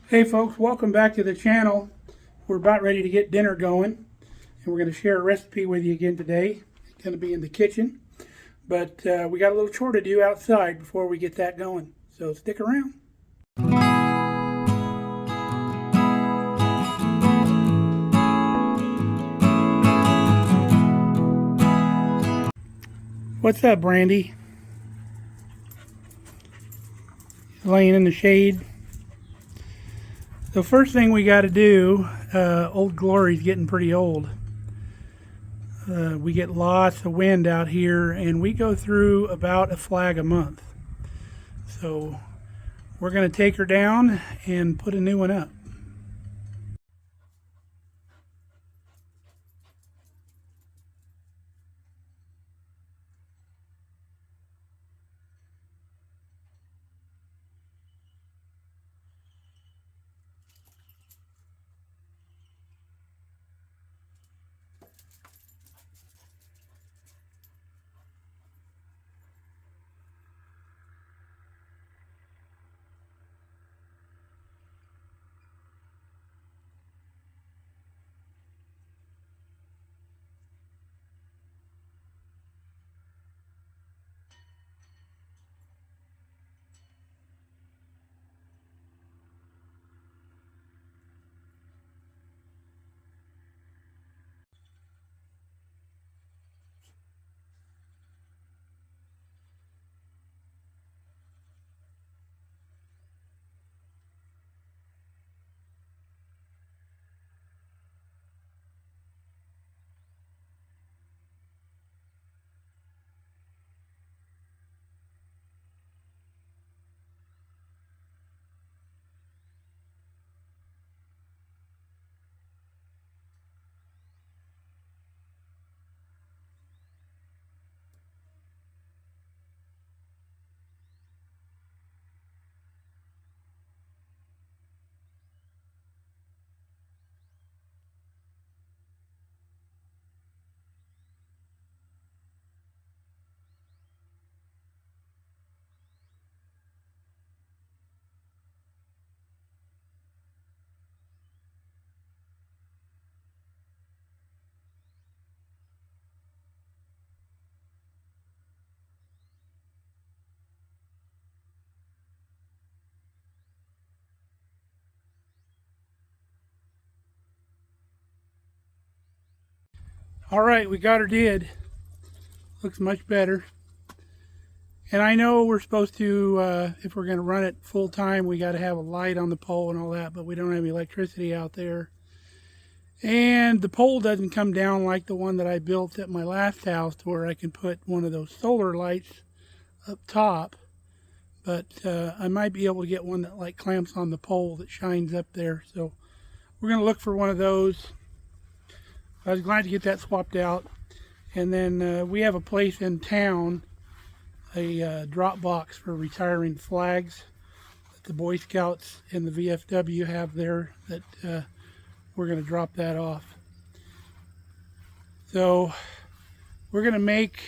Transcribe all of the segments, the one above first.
Hey folks, welcome back to the channel. We're about ready to get dinner going, and we're going to share a recipe with you again today. It's going to be in the kitchen, but we got a little chore to do outside before we get that going, so stick around. What's up, Brandy? Laying in the shade. The first thing we got to do, Old Glory's getting pretty old. We get lots of wind out here, and we go through about a flag a month. So we're going to take her down and put a new one up. All right, we got her did. Looks much better. And I know we're supposed to, if we're going to run it full time, we got to have a light on the pole and all that, but we don't have any electricity out there. And the pole doesn't come down like the one that I built at my last house, to where I can put one of those solar lights up top. But I might be able to get one that like clamps on the pole that shines up there. So we're going to look for one of those. I was glad to get that swapped out. And then we have a place in town, a drop box for retiring flags that the Boy Scouts and the VFW have there, that we're going to drop that off. So we're going to make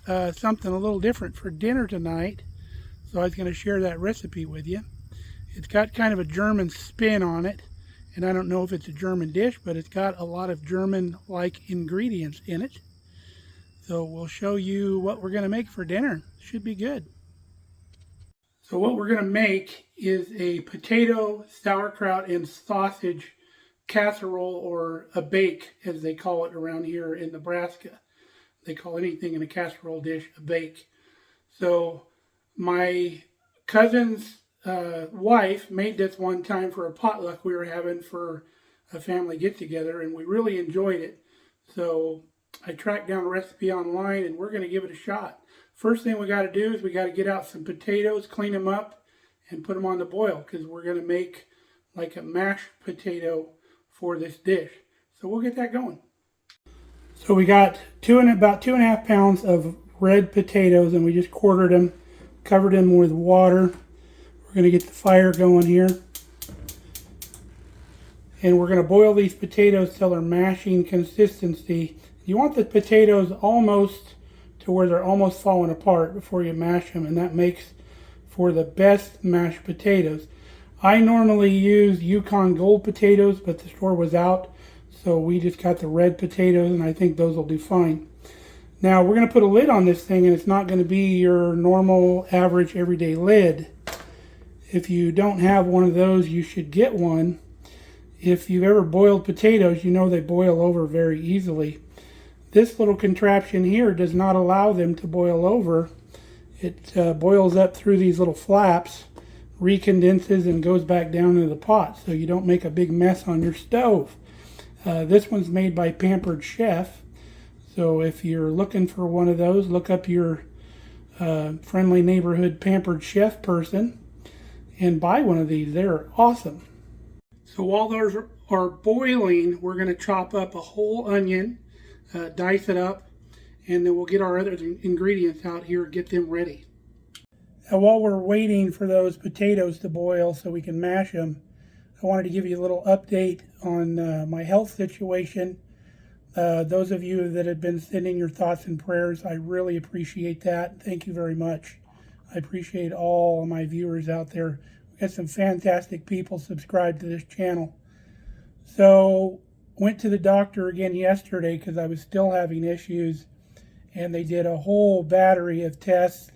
something a little different for dinner tonight. So I was going to share that recipe with you. It's got kind of a German spin on it. And I don't know if it's a German dish, but it's got a lot of German-like ingredients in it. So we'll show you what we're going to make for dinner. Should be good. So what we're going to make is a potato, sauerkraut, and sausage casserole, or a bake, as they call it around here in Nebraska. They call anything in a casserole dish a bake. So my cousin's wife made this one time for a potluck we were having for a family get-together, and we really enjoyed it. So I tracked down a recipe online, and we're going to give it a shot. First thing we got to do is we got to get out some potatoes, clean them up, and put them on the boil, because we're going to make like a mashed potato for this dish. So we'll get that going. So we got about 2.5 pounds of red potatoes, and we just quartered them, covered them with water. We're going to get the fire going here. And we're going to boil these potatoes till they're mashing consistency. You want the potatoes almost to where they're almost falling apart before you mash them, and that makes for the best mashed potatoes. I normally use Yukon Gold potatoes, but the store was out, so we just got the red potatoes, and I think those will do fine. Now we're going to put a lid on this thing, and it's not going to be your normal, average, everyday lid. If you don't have one of those, you should get one. If you've ever boiled potatoes, you know they boil over very easily. This little contraption here does not allow them to boil over. It boils up through these little flaps, recondenses, and goes back down into the pot, so you don't make a big mess on your stove. This one's made by Pampered Chef. So if you're looking for one of those, look up your friendly neighborhood Pampered Chef person and buy one of these. They're awesome. So while those are boiling, we're going to chop up a whole onion, dice it up, and then we'll get our other ingredients out here and get them ready. Now while we're waiting for those potatoes to boil so we can mash them, I wanted to give you a little update on my health situation. Those of you that have been sending your thoughts and prayers, I really appreciate that. Thank you very much. I appreciate all of my viewers out there. We got some fantastic people subscribed to this channel. So, went to the doctor again yesterday because I was still having issues, and they did a whole battery of tests,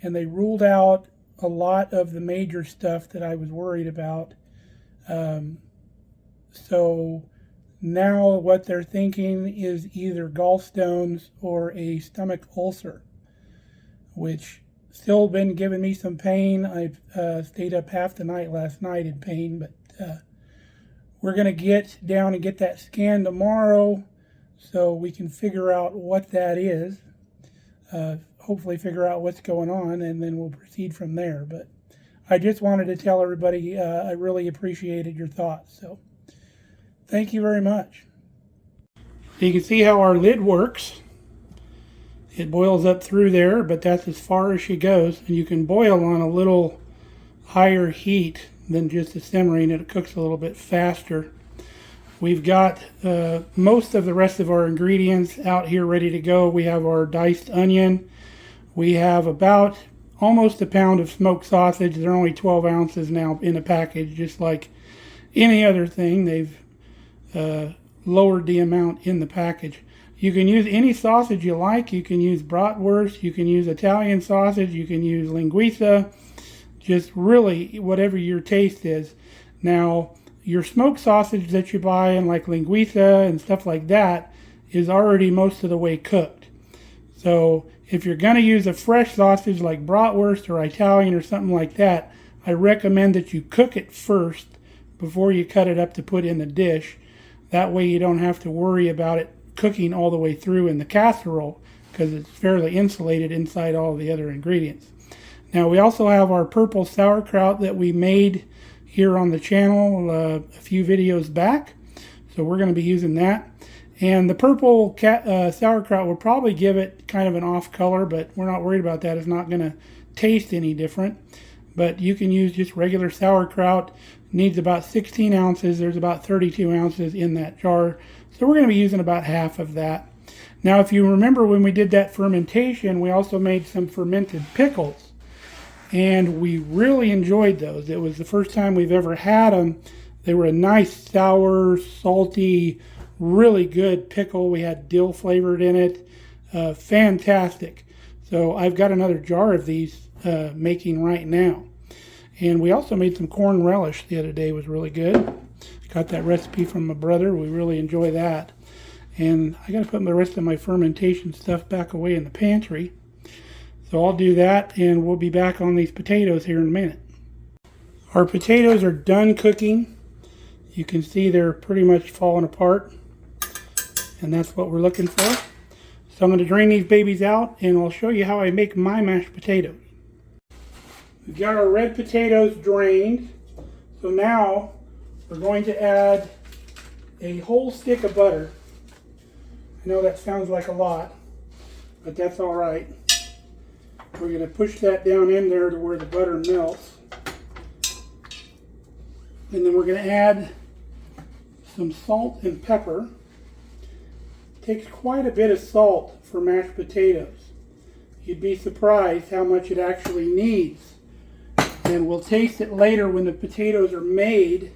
and they ruled out a lot of the major stuff that I was worried about. So now what they're thinking is either gallstones or a stomach ulcer, which still been giving me some pain. I've stayed up half the night last night in pain, but we're going to get down and get that scan tomorrow so we can figure out what that is. Hopefully figure out what's going on, and then we'll proceed from there. But I just wanted to tell everybody I really appreciated your thoughts. So thank you very much. You can see how our lid works. It boils up through there, but that's as far as she goes. And you can boil on a little higher heat than just the simmering. It cooks a little bit faster. We've got most of the rest of our ingredients out here ready to go. We have our diced onion. We have about almost a pound of smoked sausage. They're only 12 ounces now in a package, just like any other thing. They've lowered the amount in the package. You can use any sausage you like. You can use bratwurst, you can use Italian sausage, you can use linguiça, just really whatever your taste is. Now, your smoked sausage that you buy in like linguiça and stuff like that is already most of the way cooked. So if you're going to use a fresh sausage like bratwurst or Italian or something like that, I recommend that you cook it first before you cut it up to put in the dish. That way you don't have to worry about it cooking all the way through in the casserole, because it's fairly insulated inside all the other ingredients. Now we also have our purple sauerkraut that we made here on the channel a few videos back, so we're going to be using that. And the purple sauerkraut will probably give it kind of an off color, but we're not worried about that. It's not going to taste any different. But you can use just regular sauerkraut. It needs about 16 ounces. There's about 32 ounces in that jar. So we're going to be using about half of that. Now, if you remember when we did that fermentation, we also made some fermented pickles. And we really enjoyed those. It was the first time we've ever had them. They were a nice, sour, salty, really good pickle. We had dill flavored in it. Fantastic. So I've got another jar of these making right now. And we also made some corn relish the other day. It was really good. Got that recipe from my brother. We really enjoy that. And I got to put the rest of my fermentation stuff back away in the pantry. So I'll do that, and we'll be back on these potatoes here in a minute. Our potatoes are done cooking. You can see they're pretty much falling apart, and that's what we're looking for. So I'm going to drain these babies out, and I'll show you how I make my mashed potatoes. We've got our red potatoes drained. So now we're going to add a whole stick of butter. I know that sounds like a lot, but that's all right. We're going to push that down in there to where the butter melts. And then we're going to add some salt and pepper. It takes quite a bit of salt for mashed potatoes. You'd be surprised how much it actually needs. And we'll taste it later when the potatoes are made,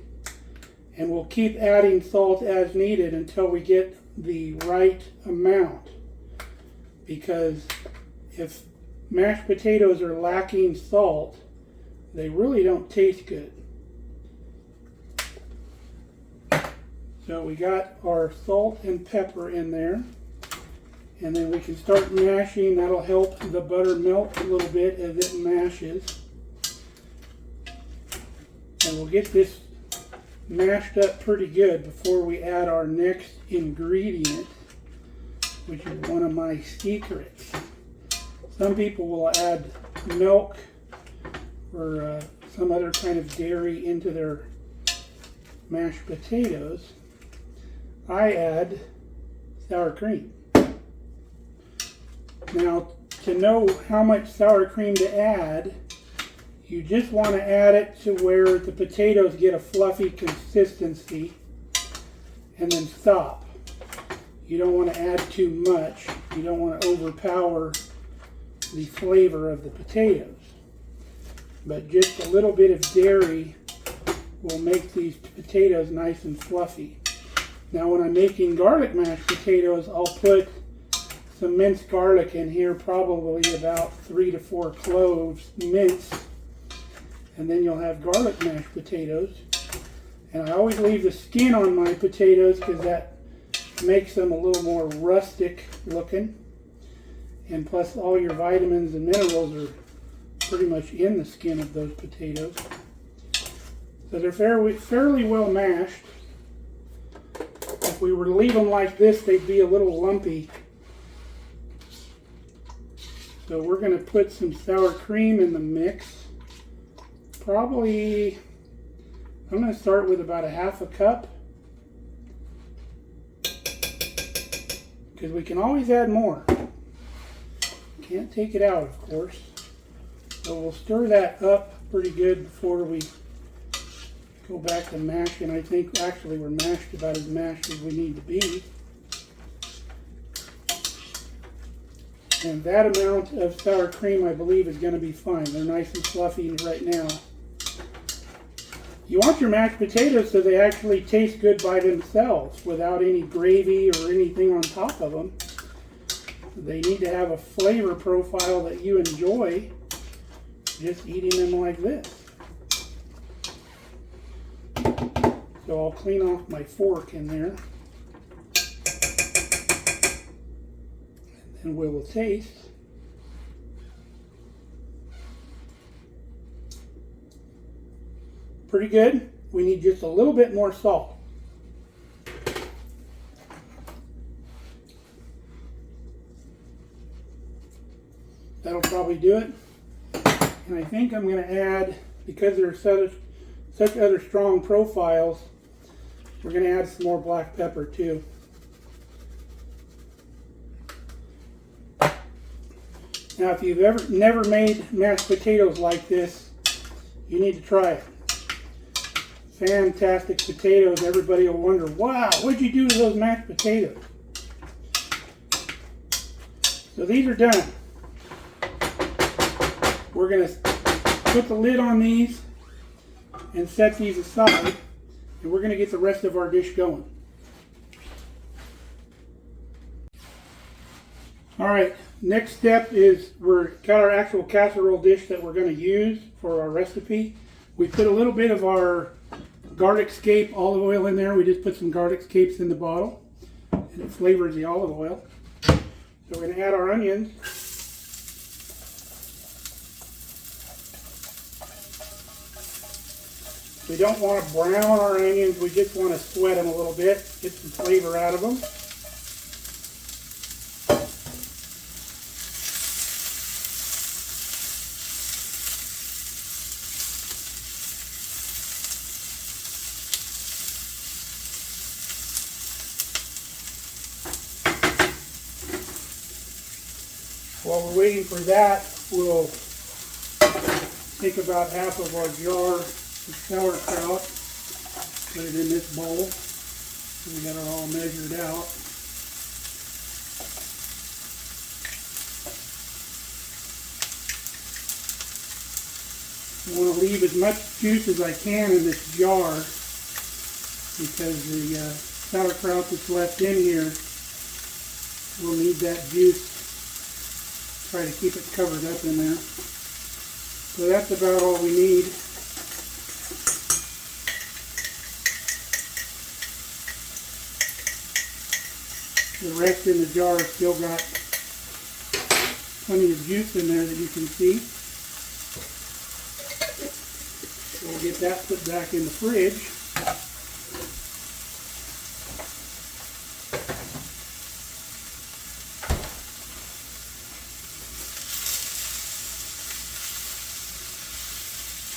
and we'll keep adding salt as needed until we get the right amount. Because if mashed potatoes are lacking salt, they really don't taste good. So we got our salt and pepper in there, and then we can start mashing. That'll help the butter melt a little bit as it mashes. And we'll get this mashed up pretty good before we add our next ingredient, which is one of my secrets. Some people will add milk or some other kind of dairy into their mashed potatoes. I add sour cream. Now, to know how much sour cream to add, you just want to add it to where the potatoes get a fluffy consistency, and then stop. You don't want to add too much. You don't want to overpower the flavor of the potatoes. But just a little bit of dairy will make these potatoes nice and fluffy. Now when I'm making garlic mashed potatoes, I'll put some minced garlic in here, probably about 3 to 4 cloves minced, and then you'll have garlic mashed potatoes. And I always leave the skin on my potatoes because that makes them a little more rustic looking. And plus all your vitamins and minerals are pretty much in the skin of those potatoes. So they're fairly well mashed. If we were to leave them like this, they'd be a little lumpy. So we're going to put some sour cream in the mix. Probably, I'm going to start with about a half a cup, because we can always add more. Can't take it out, of course. So we'll stir that up pretty good before we go back to mashing. I think actually we're mashed about as mashed as we need to be. And that amount of sour cream, I believe, is going to be fine. They're nice and fluffy right now. You want your mashed potatoes so they actually taste good by themselves without any gravy or anything on top of them. They need to have a flavor profile that you enjoy just eating them like this. So I'll clean off my fork in there. And then we will taste. Pretty good. We need just a little bit more salt. That'll probably do it. And I think I'm going to add, because there's such other strong profiles, we're going to add some more black pepper too. Now, if you've never made mashed potatoes like this, you need to try it. Fantastic potatoes. Everybody will wonder, wow, what'd you do to those mashed potatoes? So these are done. We're going to put the lid on these and set these aside, and we're going to get the rest of our dish going. Alright, next step is we've got our actual casserole dish that we're going to use for our recipe. We put a little bit of our garlic scape olive oil in there. We just put some garlic scapes in the bottle, and it flavors the olive oil. So we're going to add our onions. We don't want to brown our onions, we just want to sweat them a little bit, get some flavor out of them. While we're waiting for that, we'll take about half of our jar of sauerkraut, put it in this bowl. We got it all measured out. want to leave as much juice as I can in this jar because the sauerkraut that's left in here will need that juice. Try to keep it covered up in there. So that's about all we need. The rest in the jar still got plenty of juice in there that you can see. So we'll get that put back in the fridge.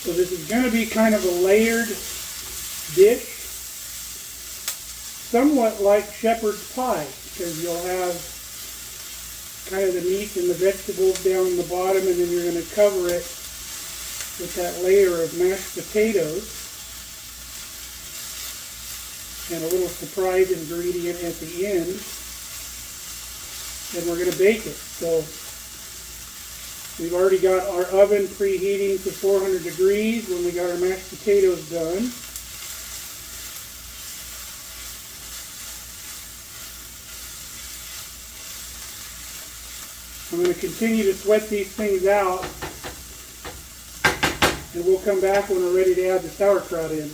So this is going to be kind of a layered dish, somewhat like shepherd's pie, because you'll have kind of the meat and the vegetables down in the bottom, and then you're going to cover it with that layer of mashed potatoes and a little surprise ingredient at the end, and we're going to bake it. So we've already got our oven preheating to 400 degrees when we got our mashed potatoes done. I'm going to continue to sweat these things out, and we'll come back when we're ready to add the sauerkraut in.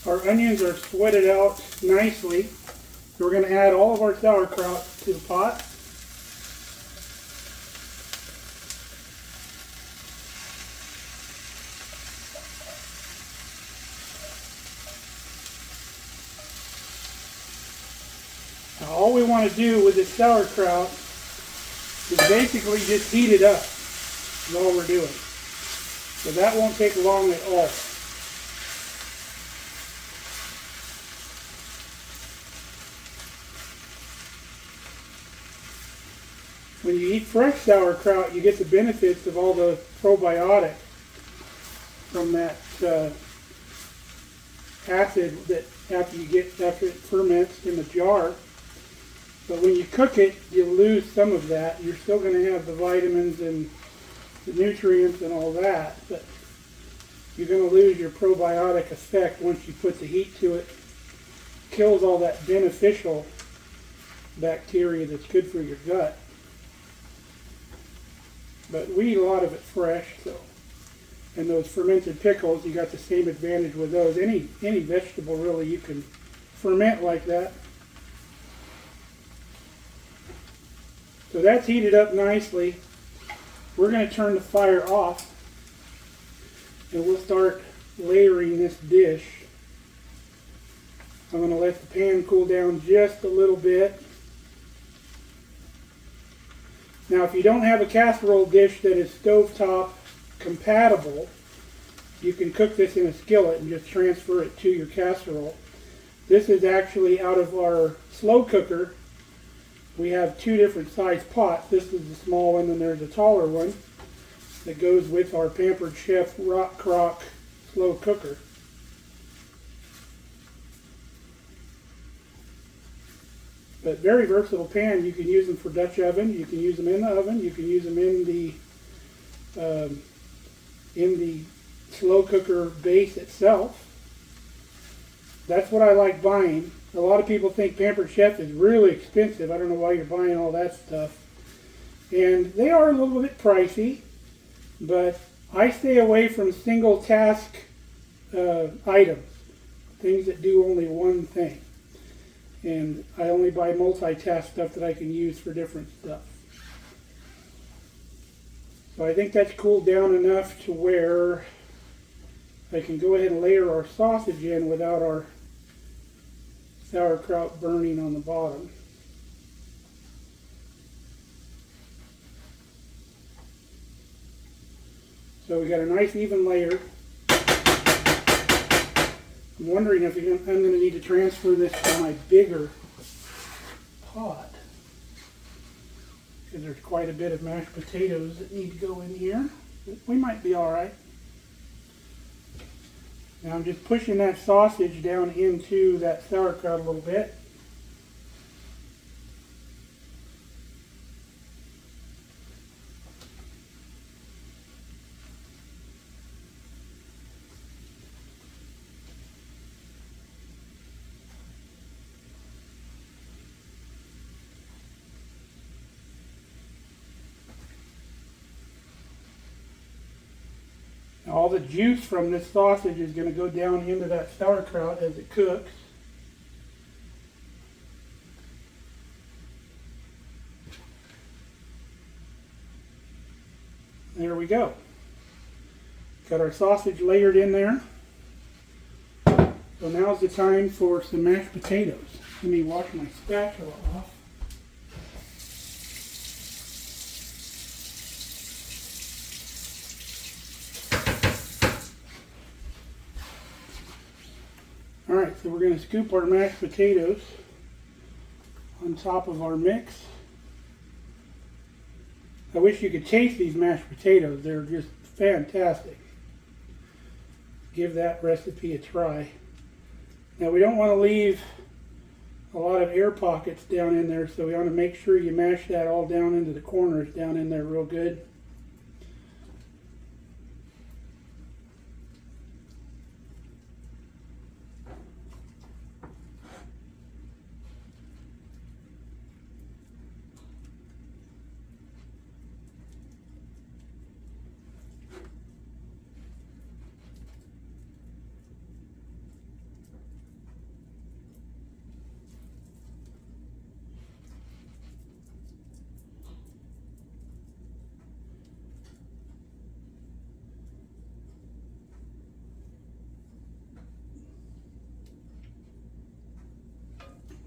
Our onions are sweated out nicely. So we're going to add all of our sauerkraut to the pot. Now all we want to do with this sauerkraut is basically just heat it up. That's all we're doing. So that won't take long at all. When you eat fresh sauerkraut, you get the benefits of all the probiotics from that acid that after it ferments in the jar. But when you cook it, you lose some of that. You're still going to have the vitamins and the nutrients and all that, but you're going to lose your probiotic effect once you put the heat to it. Kills all that beneficial bacteria that's good for your gut. But we eat a lot of it fresh, so. And those fermented pickles, you got the same advantage with those. Any vegetable really you can ferment like that. So that's heated up nicely. We're going to turn the fire off, and we'll start layering this dish. I'm going to let the pan cool down just a little bit. Now, if you don't have a casserole dish that is stovetop compatible, you can cook this in a skillet and just transfer it to your casserole. This is actually out of our slow cooker. We have two different size pots. This is the small one, and there's a taller one that goes with our Pampered Chef Rock Crock slow cooker. But very versatile pan. You can use them for Dutch oven. You can use them in the oven. You can use them in the slow cooker base itself. That's what I like buying. A lot of people think Pampered Chef is really expensive. I don't know why you're buying all that stuff. And they are a little bit pricey, but I stay away from single task items, things that do only one thing. And I only buy multitask stuff that I can use for different stuff. So I think that's cooled down enough to where I can go ahead and layer our sausage in without our sauerkraut burning on the bottom. So we got a nice even layer. I'm wondering if I'm going to need to transfer this to my bigger pot, because there's quite a bit of mashed potatoes that need to go in here. We might be all right. Now I'm just pushing that sausage down into that sauerkraut a little bit. All the juice from this sausage is going to go down into that sauerkraut as it cooks. There we go. Got our sausage layered in there. So now's the time for some mashed potatoes. Let me wash my spatula off. Alright, so we're going to scoop our mashed potatoes on top of our mix. I wish you could taste these mashed potatoes. They're just fantastic. Give that recipe a try. Now we don't want to leave a lot of air pockets down in there, so we want to make sure you mash that all down into the corners down in there real good.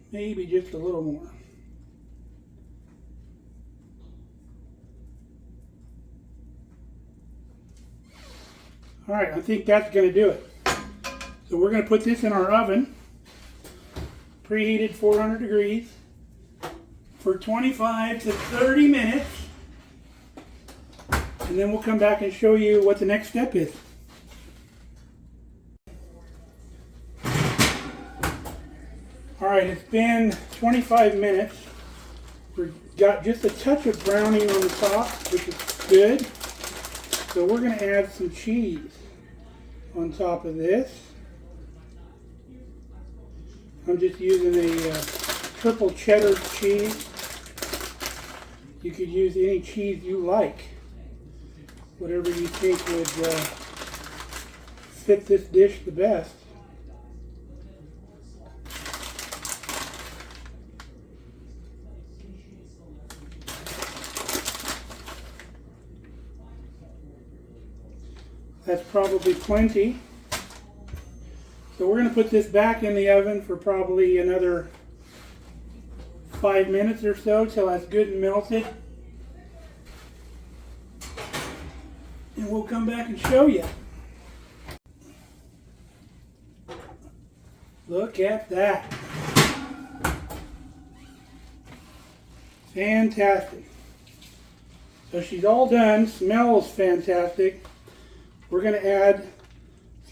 Maybe just a little more. Alright, I think that's going to do it. So we're going to put this in our oven, preheated 400 degrees, for 25 to 30 minutes. And then we'll come back and show you what the next step is. Alright, it's been 25 minutes. We've got just a touch of browning on the top, which is good. So we're going to add some cheese on top of this. I'm just using a triple cheddar cheese. You could use any cheese you like. Whatever you think would fit this dish the best. That's probably plenty. So we're going to put this back in the oven for probably another 5 minutes or so till that's good and melted. And we'll come back and show you. Look at that. Fantastic. So she's all done. Smells fantastic. We're going to add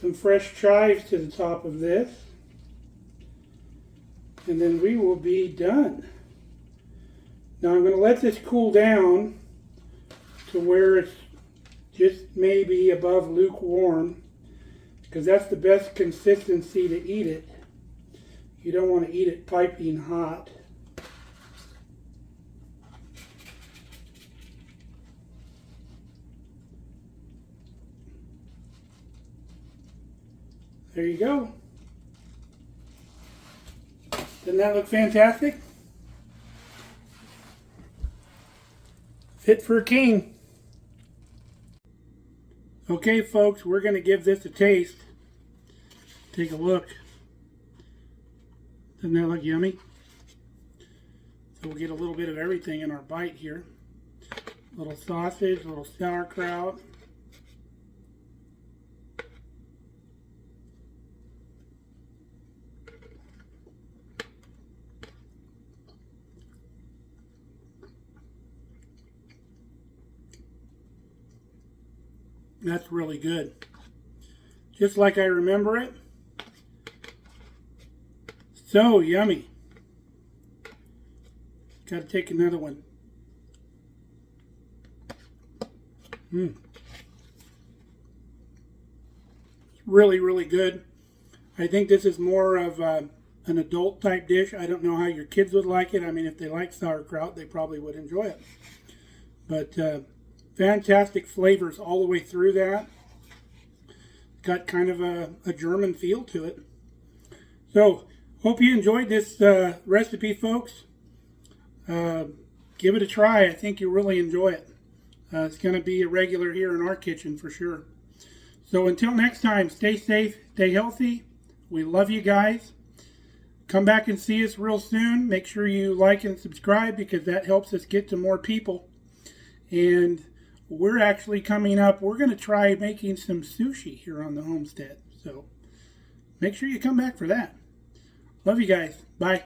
some fresh chives to the top of this. And then we will be done. Now I'm going to let this cool down to where it's just maybe above lukewarm, because that's the best consistency to eat it. You don't want to eat it piping hot. There you go. Doesn't that look fantastic? Fit for a king. Okay, folks, we're going to give this a taste. Take a look. Doesn't that look yummy? So we'll get a little bit of everything in our bite here. A little sausage, a little sauerkraut. That's really good. just like I remember it. So yummy. Got to take another one. Really, really good. I think this is more of an adult type dish. I don't know how your kids would like it. I mean, if they like sauerkraut, they probably would enjoy it. But fantastic flavors all the way through that. Got kind of a German feel to it. So, hope you enjoyed this recipe, folks. Give it a try. I think you'll really enjoy it. It's going to be a regular here in our kitchen for sure. So until next time, stay safe, stay healthy. We love you guys. Come back and see us real soon. Make sure you like and subscribe because that helps us get to more people. And we're actually coming up, we're going to try making some sushi here on the homestead. So make sure you come back for that. Love you guys. Bye.